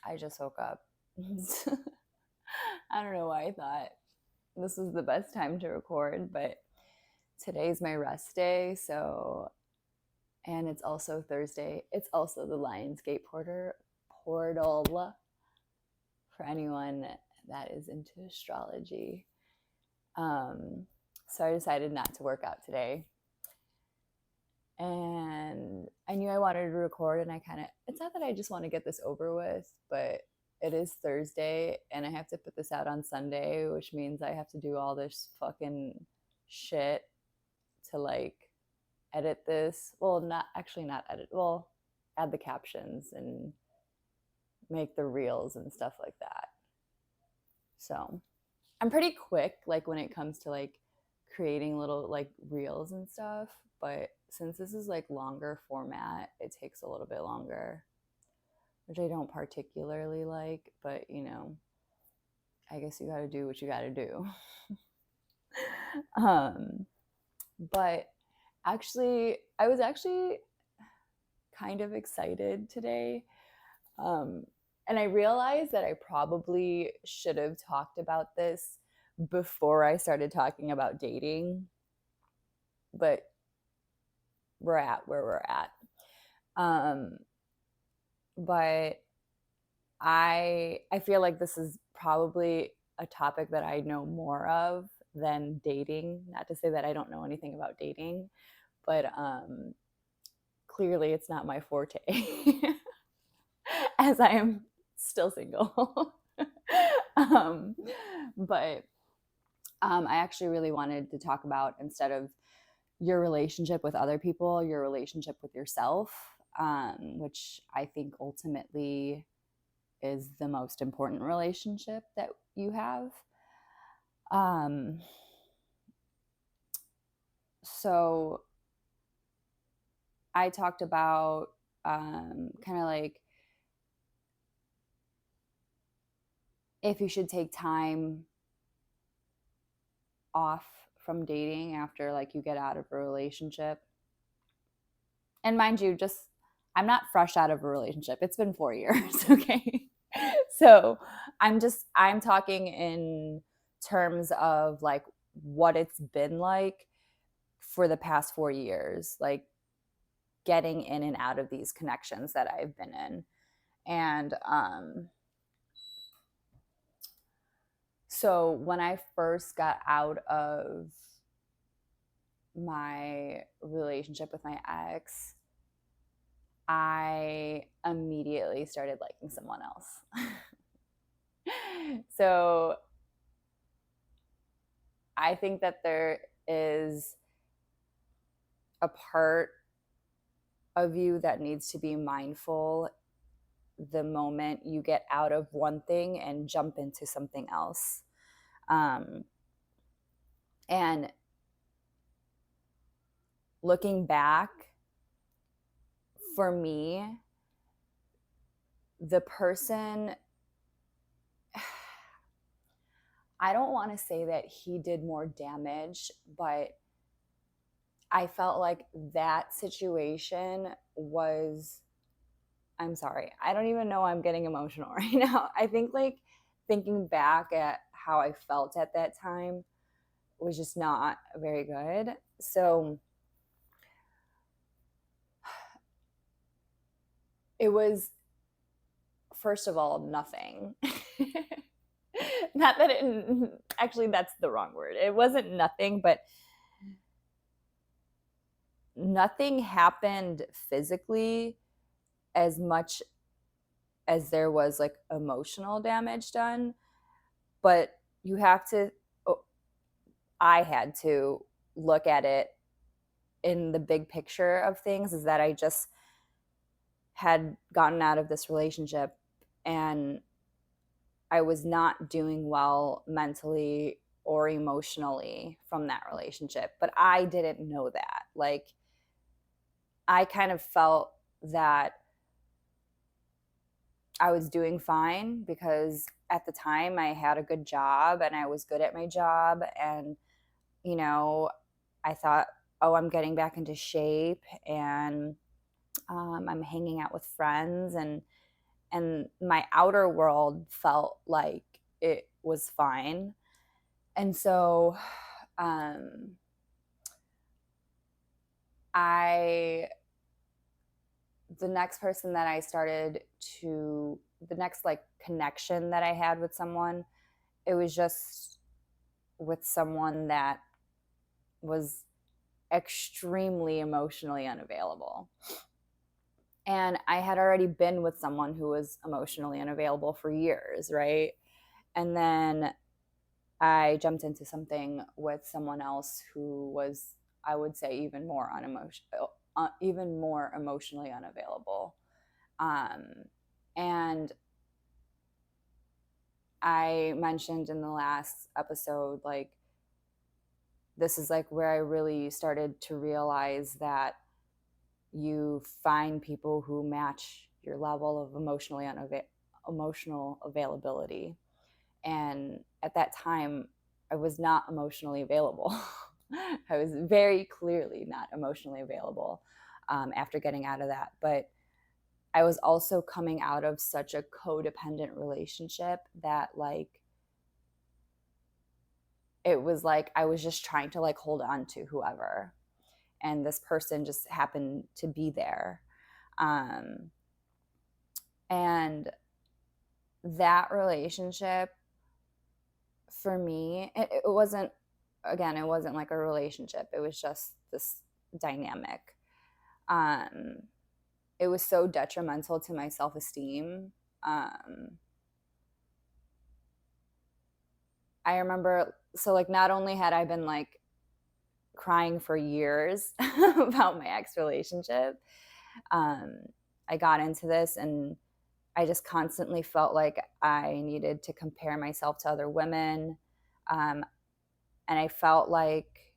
I just woke up. I don't know why I thought this was the best time to record, but today's my rest day. So, and it's also Thursday. It's also the Lionsgate portal for anyone that is into astrology. So I decided not to work out today. And I knew I wanted to record, and it's not that I just want to get this over with, but it is Thursday and I have to put this out on Sunday, which means I have to do all this fucking shit to like edit this. Well, not edit. Well, add the captions and make the reels and stuff like that. So I'm pretty quick, like when it comes to like creating little like reels and stuff. But since this is like longer format, it takes a little bit longer, which I don't particularly like. But I guess you got to do what you got to do. But actually, I was actually kind of excited today. And I realized that I probably should have talked about this before I started talking about dating. But we're at where we're at. But I feel like this is probably a topic that I know more of than dating. Not to say that I don't know anything about dating, but clearly it's not my forte, as I am still single. um, but I actually really wanted to talk about, instead of your relationship with other people, your relationship with yourself, which I think ultimately is the most important relationship that you have. So I talked about kind of like if you should take time off from dating after like you get out of a relationship. And mind you, just I'm not fresh out of a relationship. It's been 4 years, okay? So I'm talking in terms of like what it's been like for the past 4 years, like getting in and out of these connections that I've been in. And so when I first got out of my relationship with my ex, I immediately started liking someone else. So I think that there is a part of you that needs to be mindful the moment you get out of one thing and jump into something else. And looking back, for me, the person, I don't want to say that he did more damage, but I felt like that situation was, I'm sorry, I don't even know, I'm getting emotional right now. I think like thinking back at how I felt at that time was just not very good. So it was, first of all, nothing. Not that actually, that's the wrong word. It wasn't nothing, but nothing happened physically as much as there was like emotional damage done. But you have to, I had to look at it in the big picture of things, is that I just had gotten out of this relationship and I was not doing well mentally or emotionally from that relationship. But I didn't know that. Like, I kind of felt that I was doing fine because at the time I had a good job and I was good at my job. And, I thought, oh, I'm getting back into shape and I'm hanging out with friends. And and my outer world felt like it was fine. And so um, I the next person that I started to the next like connection that I had with someone, it was just with someone that was extremely emotionally unavailable. And I had already been with someone who was emotionally unavailable for years, right? And then I jumped into something with someone else who was, I would say, even more emotionally unavailable. And I mentioned in the last episode, like, this is like where I really started to realize that you find people who match your level of emotional availability. And at that time, I was not emotionally available. I was very clearly not emotionally available after getting out of that. But I was also coming out of such a codependent relationship that, like, it was like I was just trying to like hold on to whoever, and this person just happened to be there. Um, and that relationship for me, it wasn't, again, it wasn't like a relationship. It was just this dynamic. Um, it was so detrimental to my self esteem. I remember, so like, not only had I been like crying for years about my ex relationship, um, I got into this and I just constantly felt like I needed to compare myself to other women. Um, and I felt like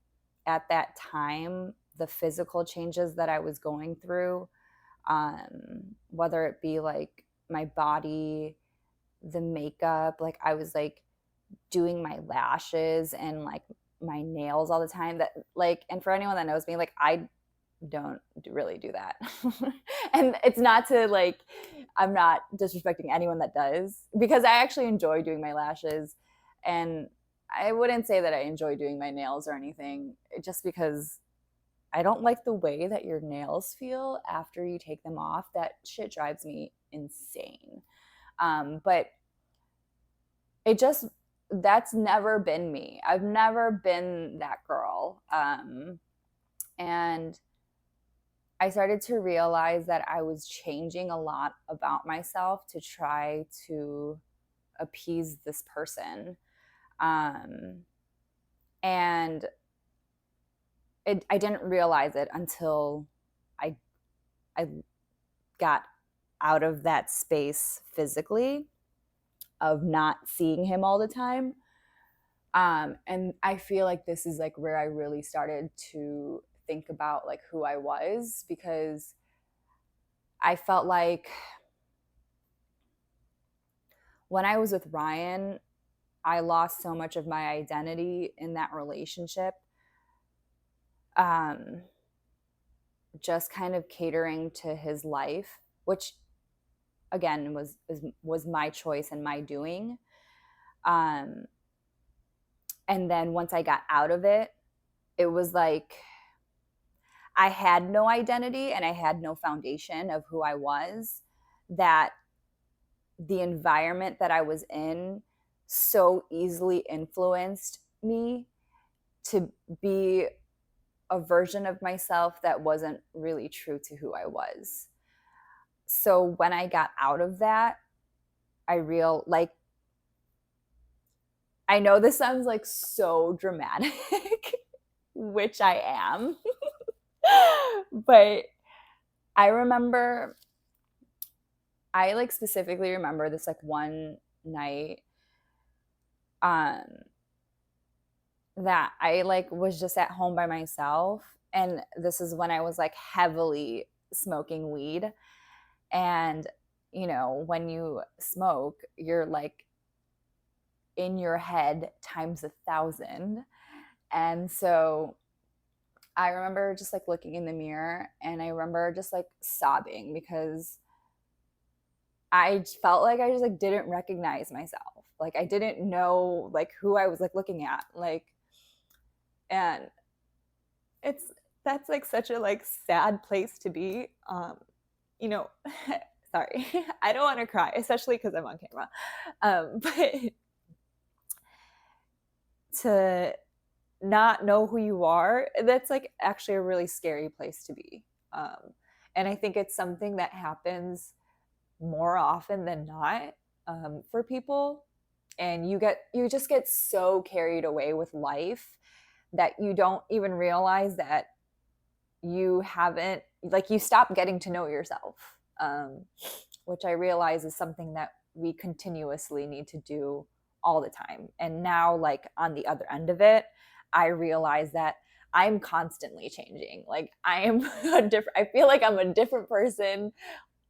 at that time, the physical changes that I was going through, whether it be like my body, the makeup, like I was like doing my lashes and like my nails all the time. That, like, and for anyone that knows me, like, I don't really do that. And it's not to like, I'm not disrespecting anyone that does, because I actually enjoy doing my lashes. And I wouldn't say that I enjoy doing my nails or anything, just because I don't like the way that your nails feel after you take them off. That shit drives me insane. But it just, that's never been me. I've never been that girl. And I started to realize that I was changing a lot about myself to try to appease this person. Um, and I didn't realize it until I, I got out of that space physically of not seeing him all the time. And I feel like this is like where I really started to think about like who I was, because I felt like when I was with Ryan, I lost so much of my identity in that relationship. Um, just kind of catering to his life, which again was my choice and my doing. Um, and then once I got out of it, it was like I had no identity and I had no foundation of who I was. That the environment that I was in so easily influenced me to be a version of myself that wasn't really true to who I was. So when I got out of that, like, I know this sounds like so dramatic, which I am. But I like specifically remember this like one night um that I like was just at home by myself, and this is when I was like heavily smoking weed. And when you smoke, you're like in your head times 1,000. And so I remember just like looking in the mirror, and I remember just like sobbing, because I felt like I just like didn't recognize myself. Like I didn't know like who I was like looking at. Like, and it's that's like such a like sad place to be. You know, sorry, I don't want to cry, especially because I'm on camera. But to not know who you are, that's like actually a really scary place to be. And I think it's something that happens more often than not, for people. And you just get so carried away with life that you don't even realize that you haven't, like, you stop getting to know yourself, which I realize is something that we continuously need to do all the time. And now, like, on the other end of it, I realize that I'm constantly changing. Like, I am I feel like I'm a different person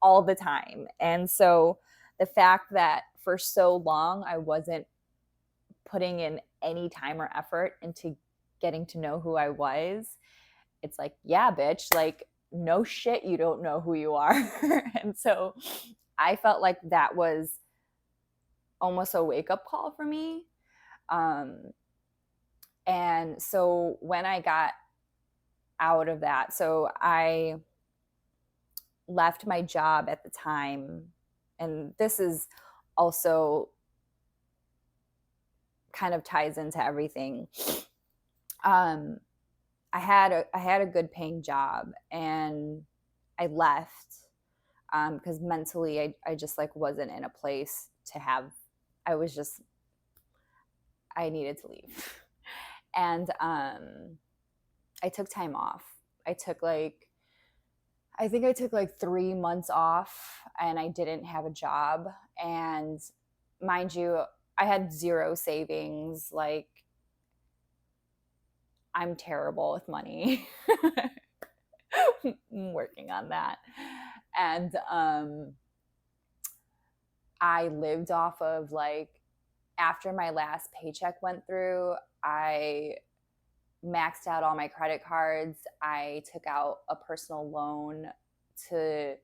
all the time. And so the fact that for so long I wasn't putting in any time or effort into getting to know who I was, it's like, yeah, bitch, like, no shit, you don't know who you are. And so I felt like that was almost a wake up call for me. Um, and so when I got out of that, so I left my job at the time. And this is also kind of ties into everything. Um, I had a good paying job, and I left because mentally I just like wasn't in a place to have. I was just I needed to leave, and I took time off. I took like I think I took like 3 months off, and I didn't have a job. And mind you, I had zero savings. Like, I'm terrible with money. I'm working on that. And I lived off of like, after my last paycheck went through, I maxed out all my credit cards. I took out a personal loan to,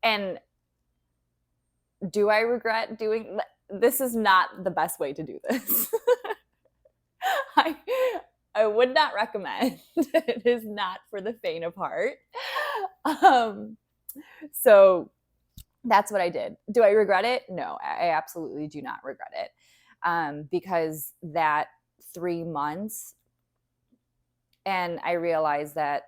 and do I regret doing this? Is not the best way to do this. I I would not recommend. It is not for the faint of heart. Um, so that's what I did. Do I regret it? No, I absolutely do not regret it, because that 3 months, and I realized that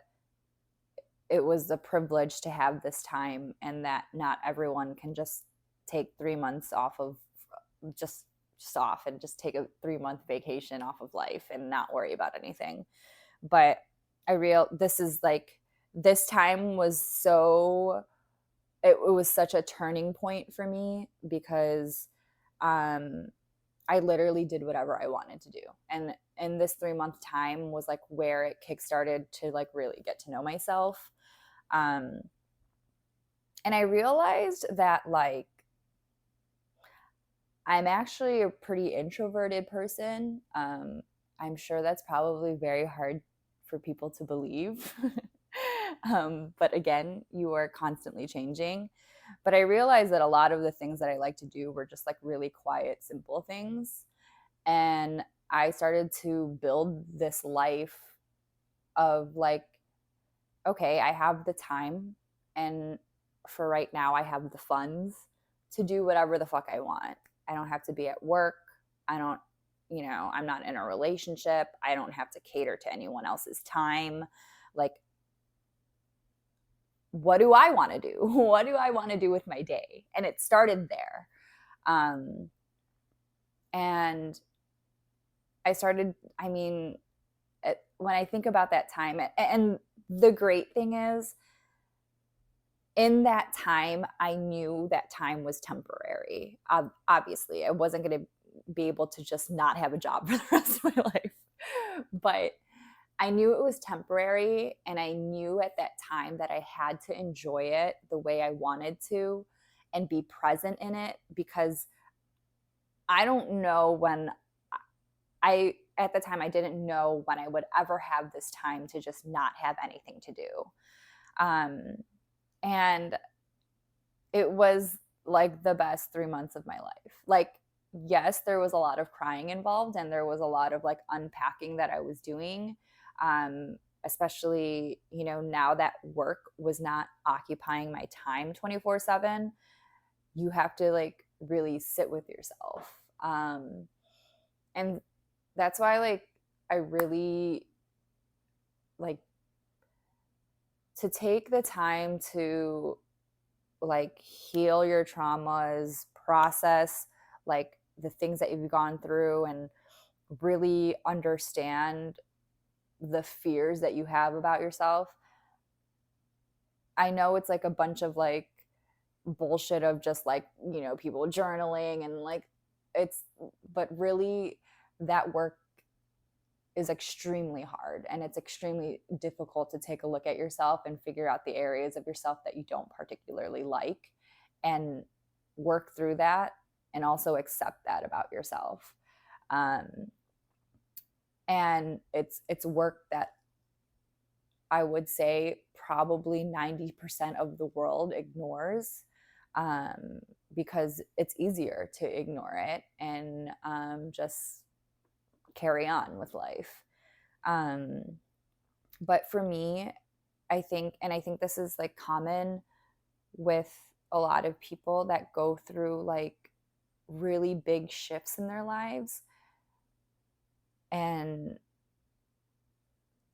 it was a privilege to have this time, and that not everyone can just take 3 months off of just off and just take a 3 month vacation off of life and not worry about anything. But this is like, this time was so, it was such a turning point for me, because um I literally did whatever I wanted to do. And in this 3 month time was like where it kickstarted to like really get to know myself. Um, and I realized that like I'm actually a pretty introverted person. I'm sure that's probably very hard for people to believe. But again, you are constantly changing. But I realized that a lot of the things that I like to do were just like really quiet, simple things. And I started to build this life of like, okay, I have the time, and for right now I have the funds to do whatever the fuck I want. I don't have to be at work. I don't, I'm not in a relationship. I don't have to cater to anyone else's time. Like, what do I want to do? What do I want to do with my day? And it started there. And I started, I mean, when I think about that time, and the great thing is, in that time, I knew that time was temporary. Obviously, I wasn't going to be able to just not have a job for the rest of my life. But I knew it was temporary, and I knew at that time that I had to enjoy it the way I wanted to and be present in it, because I don't know when at the time, I didn't know when I would ever have this time to just not have anything to do. And it was like the best 3 months of my life. Like, yes, there was a lot of crying involved and there was a lot of like unpacking that I was doing. Especially, you know, now that work was not occupying my time 24/7, you have to like really sit with yourself. And that's why like I really like to take the time to like heal your traumas, process like the things that you've gone through, and really understand the fears that you have about yourself. I know it's like a bunch of like bullshit of just like, you know, people journaling and like it's, but really that work is extremely hard, and it's extremely difficult to take a look at yourself and figure out the areas of yourself that you don't particularly like and work through that, and also accept that about yourself. um, and it's work that I would say probably 90% of the world ignores, um, because it's easier to ignore it and just carry on with life. um, but for me, I think this is like common with a lot of people that go through like really big shifts in their lives. And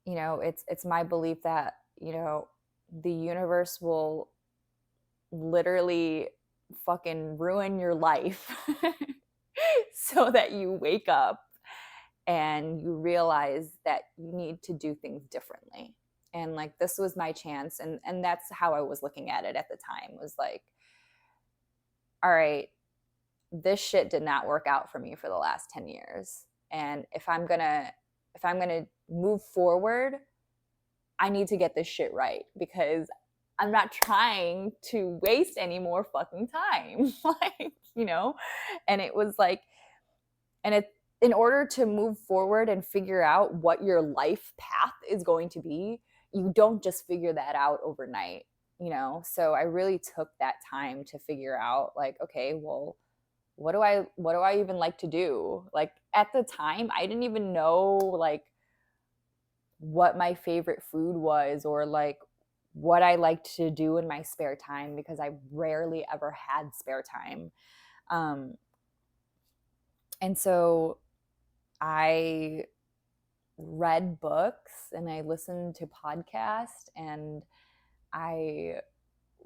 you know, it's my belief that, you know, the universe will literally fucking ruin your life so that you wake up and you realize that you need to do things differently. And like this was my chance, and that's how I was looking at it at the time, was like, all right, this shit did not work out for me for the last 10 years. And if I'm going to move forward, I need to get this shit right, because I'm not trying to waste any more fucking time. Like, you know, and it was like, and it, in order to move forward and figure out what your life path is going to be, you don't just figure that out overnight, you know? So I really took that time to figure out like, okay, well, what do I even like to do? Like at the time, I didn't even know like what my favorite food was, or like what I liked to do in my spare time, because I rarely ever had spare time. Um, and so I read books and I listened to podcasts, and I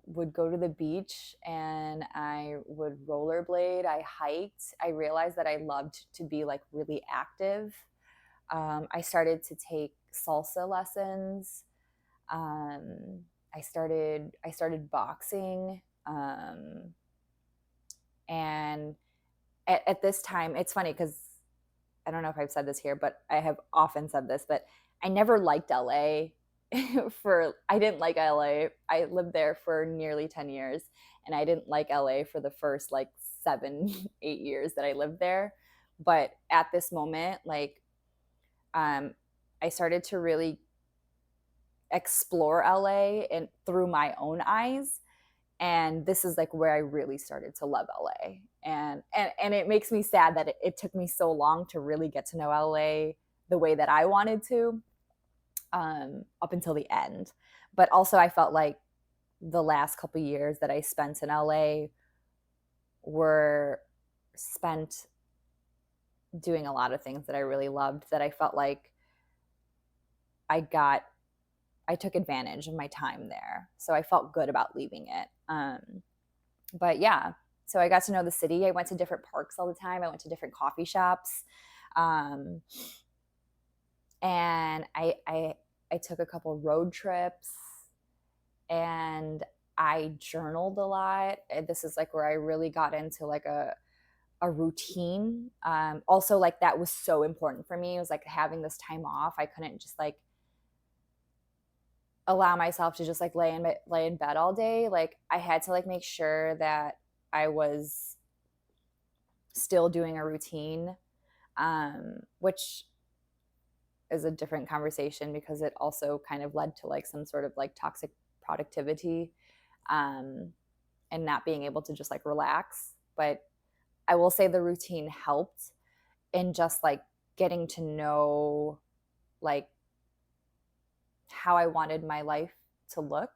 would go to the beach and I would rollerblade, I hiked. I realized that I loved to be like really active. I started to take salsa lessons. I started boxing. And at this time, it's funny because I don't know if I've said this here, but I have often said this, but I never liked LA. I didn't like LA. I lived there for nearly 10 years, and I didn't like LA for the first like 7, 8 years that I lived there. But at this moment, like, um, I started to really explore LA and through my own eyes. And this is like where I really started to love LA. And it makes me sad that it took me so long to really get to know LA the way that I wanted to, up until the end. But also I felt like the last couple years that I spent in LA were spent doing a lot of things that I really loved, that I felt like I got I took advantage of my time there. So I felt good about leaving it. But yeah, so I got to know the city. I went to different parks all the time. I went to different coffee shops. Um, and I took a couple road trips, and I journaled a lot. And this is like where I really got into like a routine. Also, like that was so important for me. It was like having this time off. I couldn't just like allow myself to just like lay in bed all day. Like I had to like make sure that I was still doing a routine, which is a different conversation because it also kind of led to like some sort of like toxic productivity. Um, and not being able to just like relax. But I will say the routine helped in just like getting to know like how I wanted my life to look.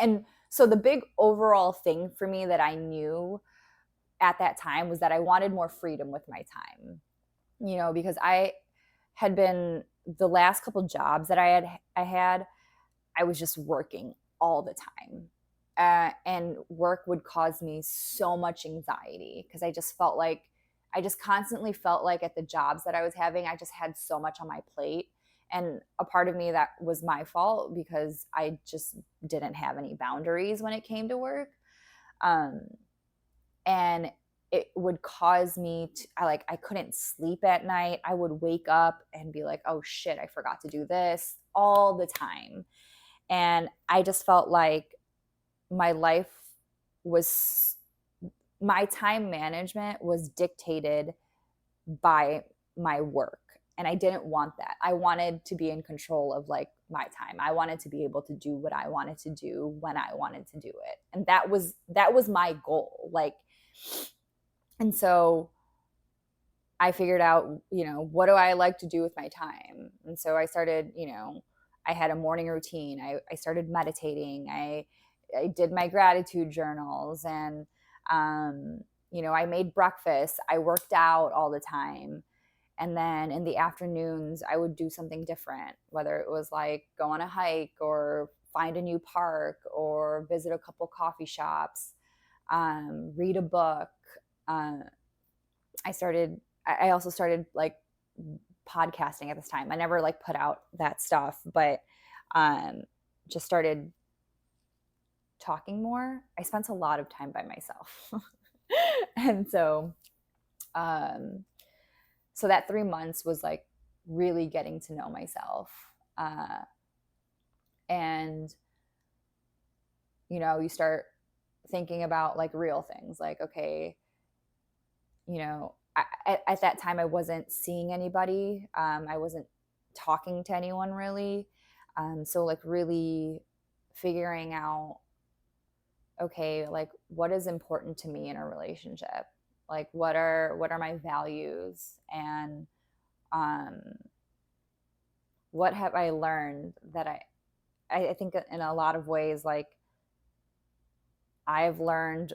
And so the big overall thing for me that I knew at that time was that I wanted more freedom with my time, you know, because I had been the last couple jobs that I had, I was just working all the time. And work would cause me so much anxiety because I just constantly felt like at the jobs that I was having, I just had so much on my plate. And a part of me that was my fault because I just didn't have any boundaries when it came to work. Um, and it would cause me to I couldn't sleep at night. I would wake up and be like, oh shit, I forgot to do this all the time. And I just felt like my life was my time management was dictated by my work, and I didn't want that. I wanted to be in control of like my time. I wanted to be able to do what I wanted to do when I wanted to do it, and that was my goal. Like, and so I figured out, you know, what do I like to do with my time? And so I started, you know, I had a morning routine. I started meditating. I did my gratitude journals, and, you know, I made breakfast. I worked out all the time. And then in the afternoons, I would do something different, whether it was like go on a hike or find a new park or visit a couple coffee shops, read a book. Uh, I also started like podcasting at this time. I never like put out that stuff, but um, just started talking more. I spent a lot of time by myself. And um, so that 3 months was like really getting to know myself. And, you know, you start thinking about like real things like, okay, you know, at that time I wasn't seeing anybody. I wasn't talking to anyone really. So like really figuring out, okay, like what is important to me in a relationship? Like what are my values, and um, what have I learned that I think in a lot of ways, like I've learned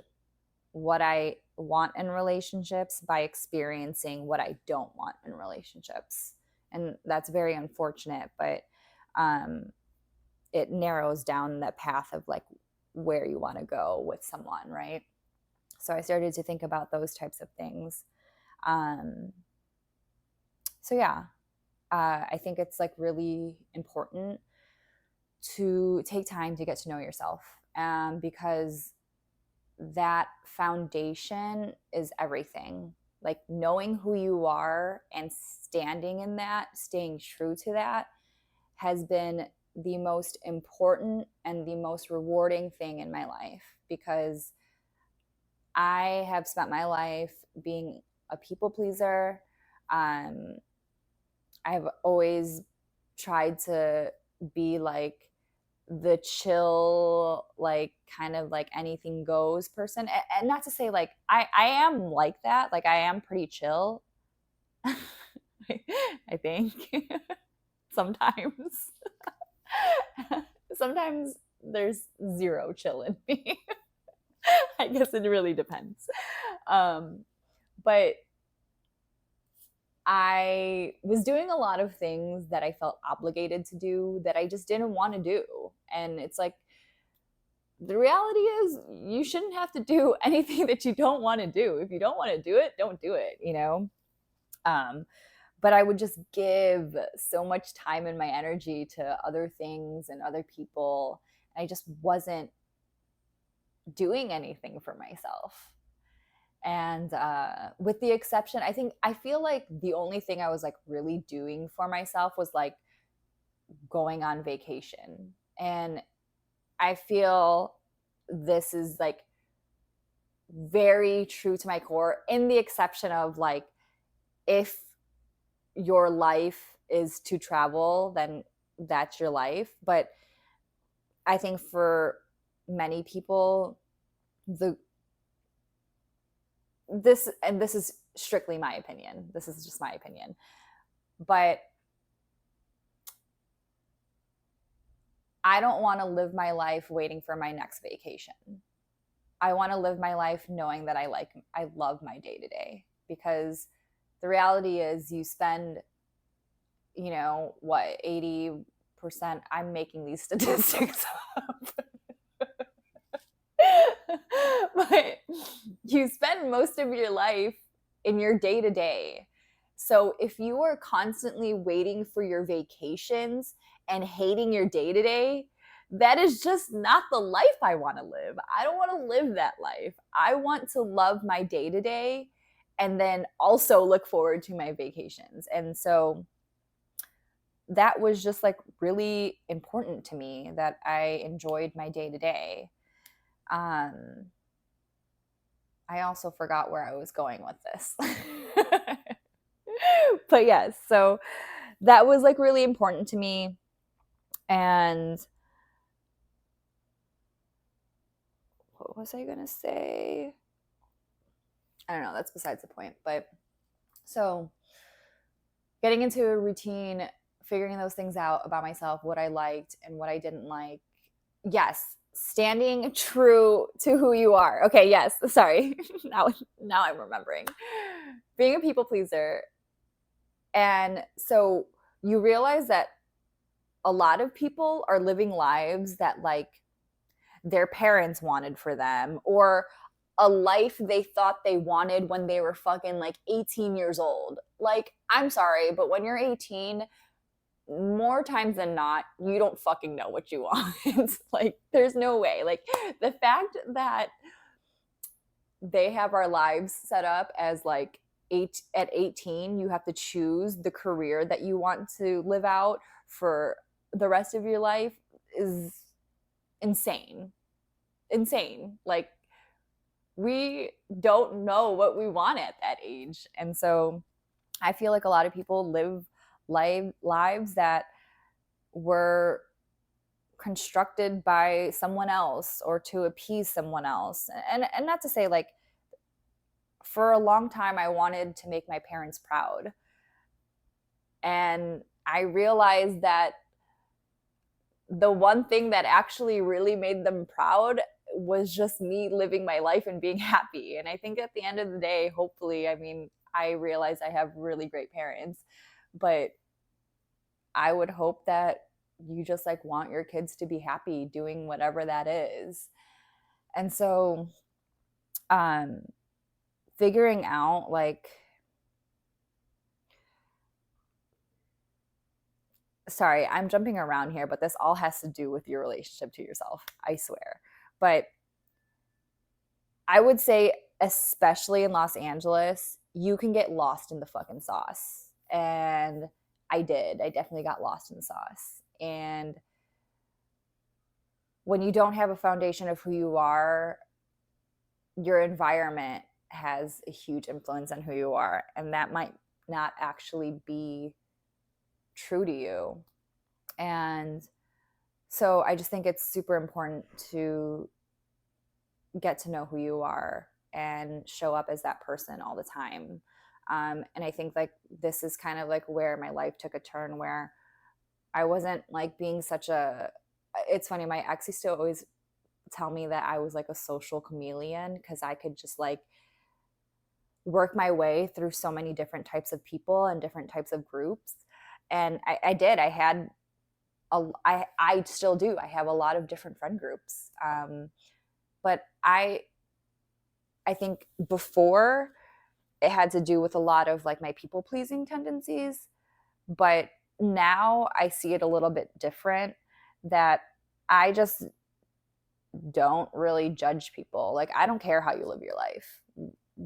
what I want in relationships by experiencing what I don't want in relationships. And that's very unfortunate, but um, it narrows down the path of like where you want to go with someone, right? So I started to think about those types of things. Um, so yeah, I think it's like really important to take time to get to know yourself, because that foundation is everything. Like knowing who you are and standing in that, staying true to that, has been the most important and the most rewarding thing in my life, because I have spent my life being a people pleaser. Um, I've always tried to be like the chill, like kind of like anything goes person. And not to say like I am like that. Like I am pretty chill. I think sometimes. Sometimes there's zero chill in me. I guess it really depends. Um, but I was doing a lot of things that I felt obligated to do that I just didn't want to do. And it's like, the reality is, you shouldn't have to do anything that you don't want to do. If you don't want to do it, don't do it, you know? Um, but I would just give so much time and my energy to other things and other people. And I just wasn't doing anything for myself. And with the exception, I feel like the only thing I was like really doing for myself was like going on vacation. And I feel this is like very true to my core, in the exception of like, if your life is to travel, then that's your life. But I think for many people, the this is strictly my opinion. This is just my opinion. But I don't want to live my life waiting for my next vacation. I want to live my life knowing that I love my day to day, because the reality is you spend, what, 80%, I'm making these statistics up. But you spend most of your life in your day to day. So if you are constantly waiting for your vacations and hating your day to day, that is just not the life I want to live. I don't want to live that life. I want to love my day to day and then also look forward to my vacations. And so that was just like really important to me, that I enjoyed my day to day. I also forgot where I was going with this. But yes, so that was like really important to me. And what was I going to say? I don't know. That's besides the point. But so getting into a routine, figuring those things out about myself, what I liked and what I didn't like. Yes, standing true to who you are. Okay, yes, sorry. now I'm remembering. Being a people pleaser. And so you realize that a lot of people are living lives that like their parents wanted for them, or a life they thought they wanted when they were fucking like 18 years old. Like, I'm sorry, but when you're 18, more times than not, you don't fucking know what you want. Like, there's no way. Like, the fact that they have our lives set up as like at 18, you have to choose the career that you want to live out for the rest of your life is insane. Insane. Like, we don't know what we want at that age. And so I feel like a lot of people live lives that were constructed by someone else or to appease someone else. And not to say, like, for a long time I wanted to make my parents proud. And I realized that the one thing that actually really made them proud was just me living my life and being happy. And I think at the end of the day, hopefully, I mean, I realize I have really great parents, but I would hope that you just like want your kids to be happy doing whatever that is. And so figuring out, like, sorry, I'm jumping around here, but this all has to do with your relationship to yourself, I swear. But I would say, especially in Los Angeles, you can get lost in the fucking sauce. And I did. I definitely got lost in the sauce. And when you don't have a foundation of who you are, your environment has a huge influence on who you are. And that might not actually be true to you. And so I just think it's super important to get to know who you are and show up as that person all the time. And I think like this is kind of like where my life took a turn, where I wasn't like being such a, it's funny, my ex used to always tell me that I was like a social chameleon, because I could just like work my way through so many different types of people and different types of groups. And I did. I still do. I have a lot of different friend groups. But I think before it had to do with a lot of like my people pleasing tendencies, but now I see it a little bit different, that I just don't really judge people. Like, I don't care how you live your life.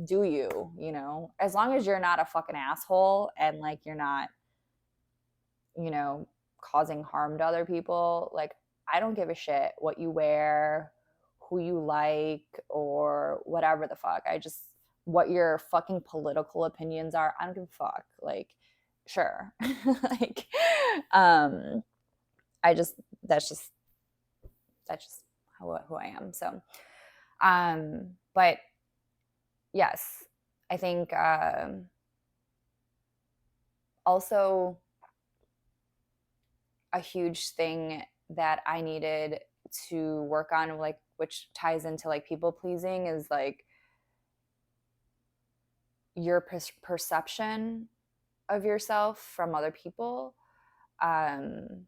Do you, as long as you're not a fucking asshole and like you're not, causing harm to other people. Like, I don't give a shit what you wear, who you like, or whatever the fuck. What your fucking political opinions are, I don't give a fuck. Like, sure. Like, I just, that's just who I am. So, But yes, I think also a huge thing that I needed to work on, like, which ties into like people pleasing, is like your perception of yourself from other people. um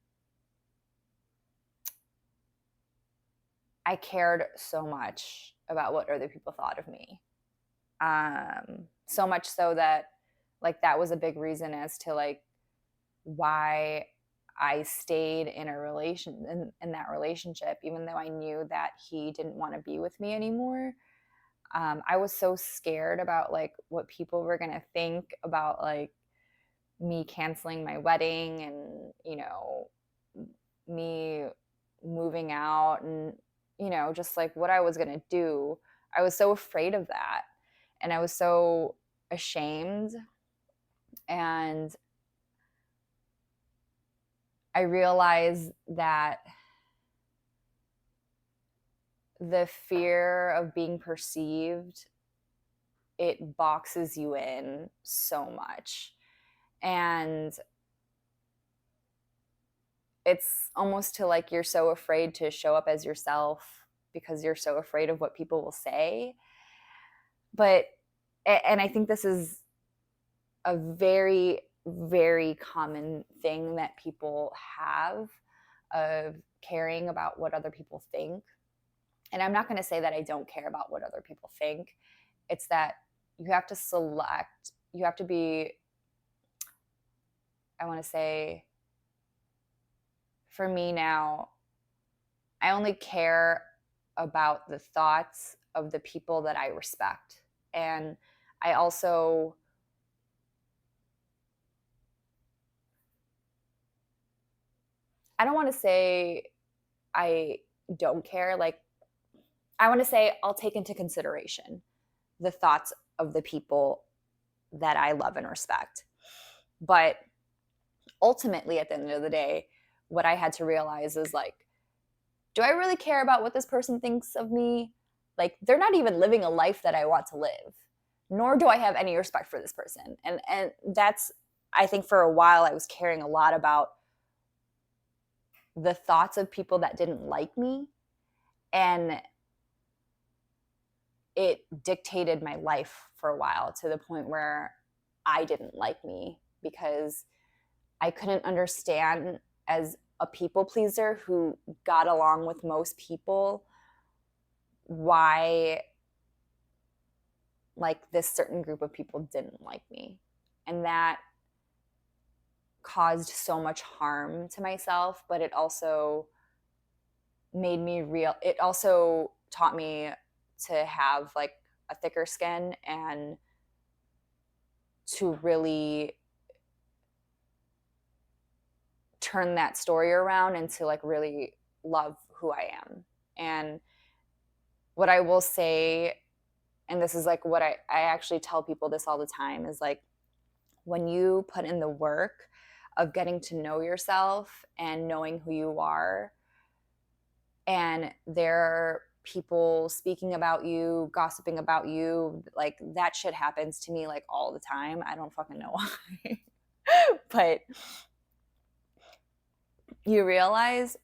I cared so much about what other people thought of me. So much so that like that was a big reason as to like why I stayed in a in that relationship, even though I knew that he didn't want to be with me anymore. I was so scared about like what people were gonna think about like me canceling my wedding, and me moving out, and just like what I was gonna do. I was so afraid of that, and I was so ashamed. And I realized that the fear of being perceived, it boxes you in so much. And it's almost to like you're so afraid to show up as yourself because you're so afraid of what people will say. But and I think this is a very, very common thing that people have, of caring about what other people think. And I'm not going to say that I don't care about what other people think. It's that you have to select, you have to be, I want to say, for me now, I only care about the thoughts of the people that I respect. And I also, I don't want to say I don't care. Like, I want to say I'll take into consideration the thoughts of the people that I love and respect. But ultimately, at the end of the day, what I had to realize is like, do I really care about what this person thinks of me? Like, they're not even living a life that I want to live, nor do I have any respect for this person. And that's, I think for a while I was caring a lot about the thoughts of people that didn't like me, and it dictated my life for a while, to the point where I didn't like me because I couldn't understand, as a people pleaser who got along with most people, why like this certain group of people didn't like me. And that caused so much harm to myself, but it also made me real. It also taught me to have like a thicker skin, and to really turn that story around, and to like really love who I am. And what I will say, and this is like what I actually tell people this all the time, is like, when you put in the work of getting to know yourself and knowing who you are, and there are people speaking about you, gossiping about you, like that shit happens to me like all the time. I don't fucking know why. But you realize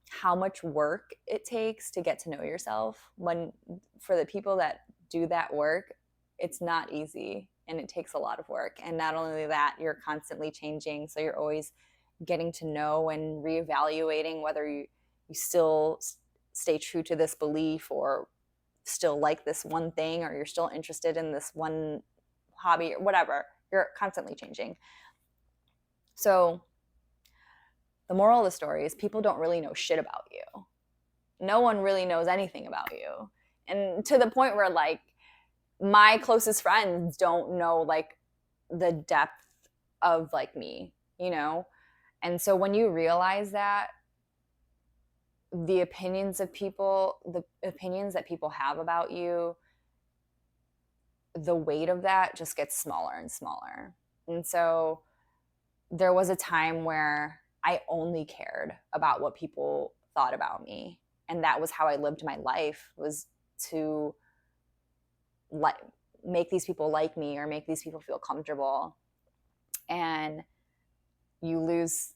how much work it takes to get to know yourself. When, for the people that do that work, it's not easy, and it takes a lot of work. And not only that, you're constantly changing, so you're always getting to know and reevaluating whether you still stay true to this belief, or still like this one thing, or you're still interested in this one hobby, or whatever. You're constantly changing. So the moral of the story is, people don't really know shit about you. No one really knows anything about you. And to the point where like my closest friends don't know like the depth of like me. And so when you realize that, the opinions that people have about you, the weight of that just gets smaller and smaller. And so there was a time where I only cared about what people thought about me. And that was how I lived my life, was to make these people like me or make these people feel comfortable. And you lose,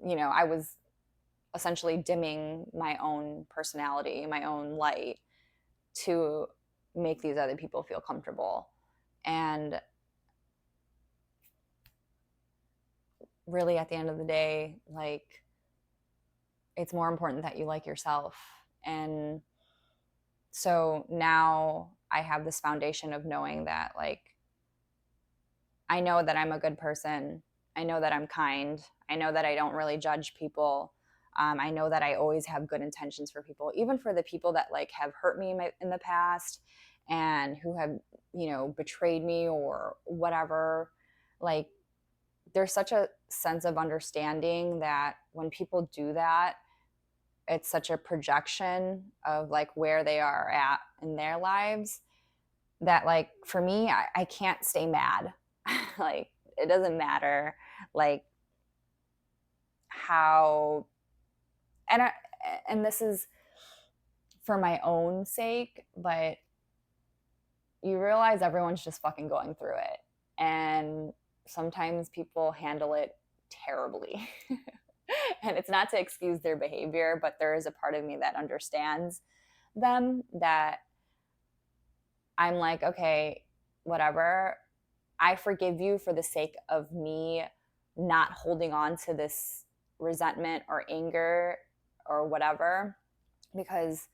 I was essentially dimming my own personality, my own light to make these other people feel comfortable. And really at the end of the day, like, it's more important that you like yourself. And so now I have this foundation of knowing that, like, I know that I'm a good person. I know that I'm kind. I know that I don't really judge people. I know that I always have good intentions for people, even for the people that like have hurt me in the past and who have, betrayed me or whatever. Like, there's such a sense of understanding that when people do that, it's such a projection of like where they are at in their lives that, like, for me, I can't stay mad. Like, it doesn't matter like how, and and this is for my own sake, but you realize everyone's just fucking going through it, and sometimes people handle it terribly. And it's not to excuse their behavior, but there is a part of me that understands them, that I'm like, okay, whatever, I forgive you for the sake of me not holding on to this resentment or anger or whatever, because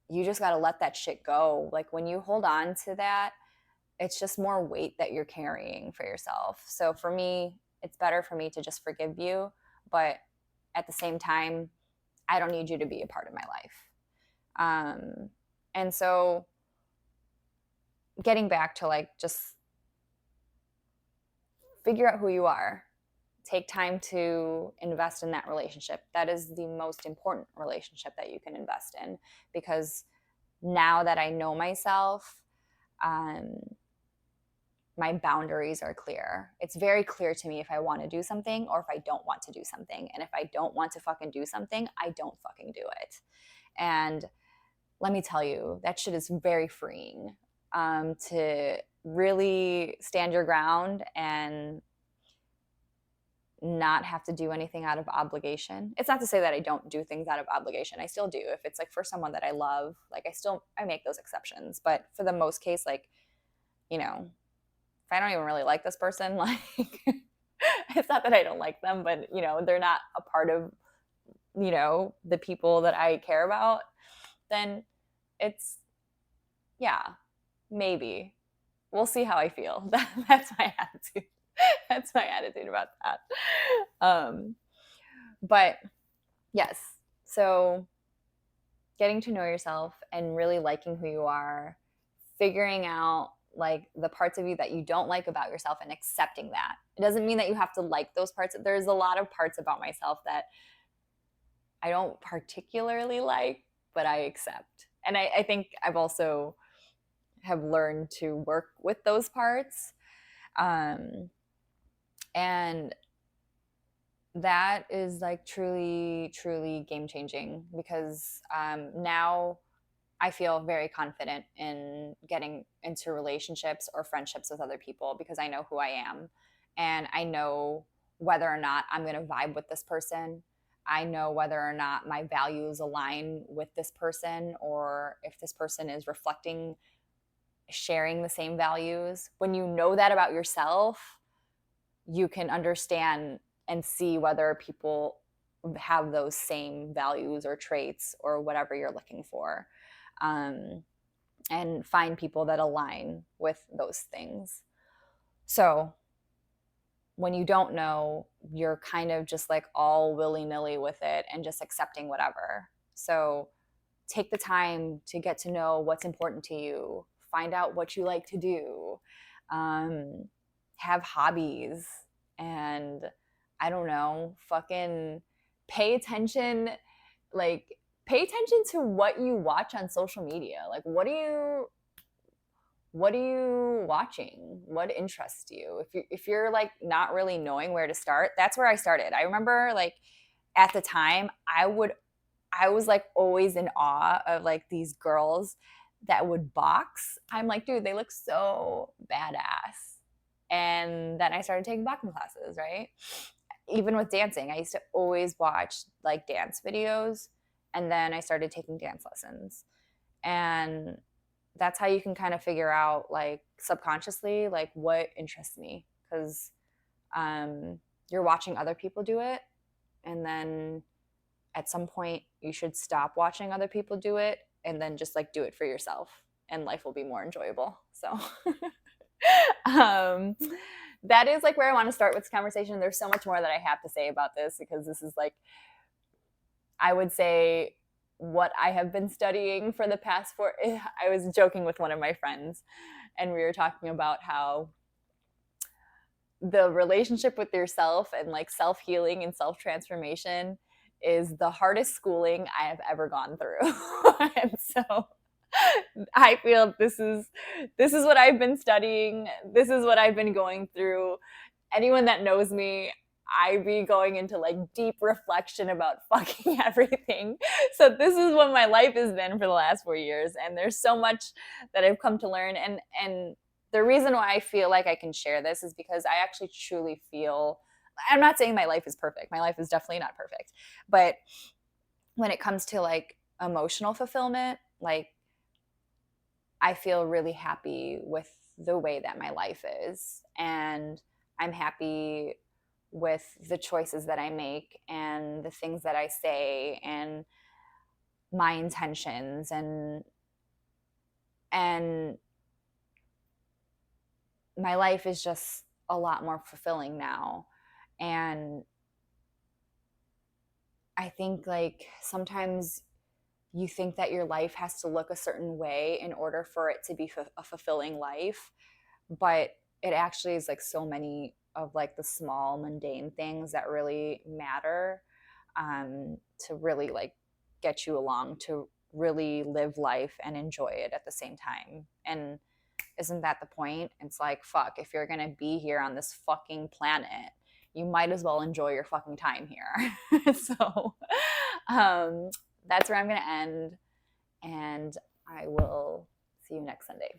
you just got to let that shit go. Like, when you hold on to that, it's just more weight that you're carrying for yourself. So for me, it's better for me to just forgive you, but at the same time, I don't need you to be a part of my life. And so getting back to like, just figure out who you are. Take time to invest in that relationship. That is the most important relationship that you can invest in, because now that I know myself, my boundaries are clear. It's very clear to me if I want to do something or if I don't want to do something. And if I don't want to fucking do something, I don't fucking do it. And let me tell you, that shit is very freeing, to really stand your ground and not have to do anything out of obligation. It's not to say that I don't do things out of obligation. I still do. If it's like for someone that I love, like, I make those exceptions. But for the most case, like, if I don't even really like this person, like, it's not that I don't like them, but they're not a part of, the people that I care about, then it's, yeah, maybe. We'll see how I feel. That's my attitude. That's my attitude about that. But yes, so getting to know yourself and really liking who you are, figuring out like the parts of you that you don't like about yourself and accepting that. It doesn't mean that you have to like those parts. There's a lot of parts about myself that I don't particularly like, but I accept. And I think I've also have learned to work with those parts. And that is like truly, truly game changing, because now I feel very confident in getting into relationships or friendships with other people, because I know who I am and I know whether or not I'm going to vibe with this person. I know whether or not my values align with this person, or if this person is reflecting, sharing the same values. When you know that about yourself, you can understand and see whether people have those same values or traits or whatever you're looking for, and find people that align with those things. So when you don't know, you're kind of just like all willy-nilly with it and just accepting whatever. So take the time to get to know what's important to you, find out what you like to do, have hobbies, and I don't know, fucking pay attention, like pay attention to what you watch on social media. Like, what are you watching? What interests you? If you're like not really knowing where to start, that's where I started. I remember like at the time I was like always in awe of like these girls that would box, I'm like, dude, they look so badass. And then I started taking boxing classes, right? Even with dancing, I used to always watch like dance videos, and then I started taking dance lessons. And that's how you can kind of figure out, like, subconsciously, like, what interests me, because you're watching other people do it, and then at some point you should stop watching other people do it and then just like do it for yourself, and life will be more enjoyable. So um, that is like where I want to start with this conversation. There's so much more that I have to say about this, because this is like, I would say, what I have been studying for the past four. I was joking with one of my friends, and we were talking about how the relationship with yourself and like self healing and self transformation is the hardest schooling I have ever gone through. And so I feel this is what I've been studying. This is what I've been going through. Anyone that knows me, I be going into like deep reflection about fucking everything. So this is what my life has been for the last 4 years, and there's so much that I've come to learn. And the reason why I feel like I can share this is because I actually truly feel, I'm not saying my life is perfect. My life is definitely not perfect. But when it comes to like emotional fulfillment, like, I feel really happy with the way that my life is. And I'm happy with the choices that I make and the things that I say and my intentions, and my life is just a lot more fulfilling now. And I think like sometimes you think that your life has to look a certain way in order for it to be a fulfilling life, but it actually is like so many of like the small mundane things that really matter, to really like get you along, to really live life and enjoy it at the same time. And isn't that the point? It's like, fuck, if you're gonna be here on this fucking planet, you might as well enjoy your fucking time here. So um, that's where I'm gonna end, and I will see you next Sunday.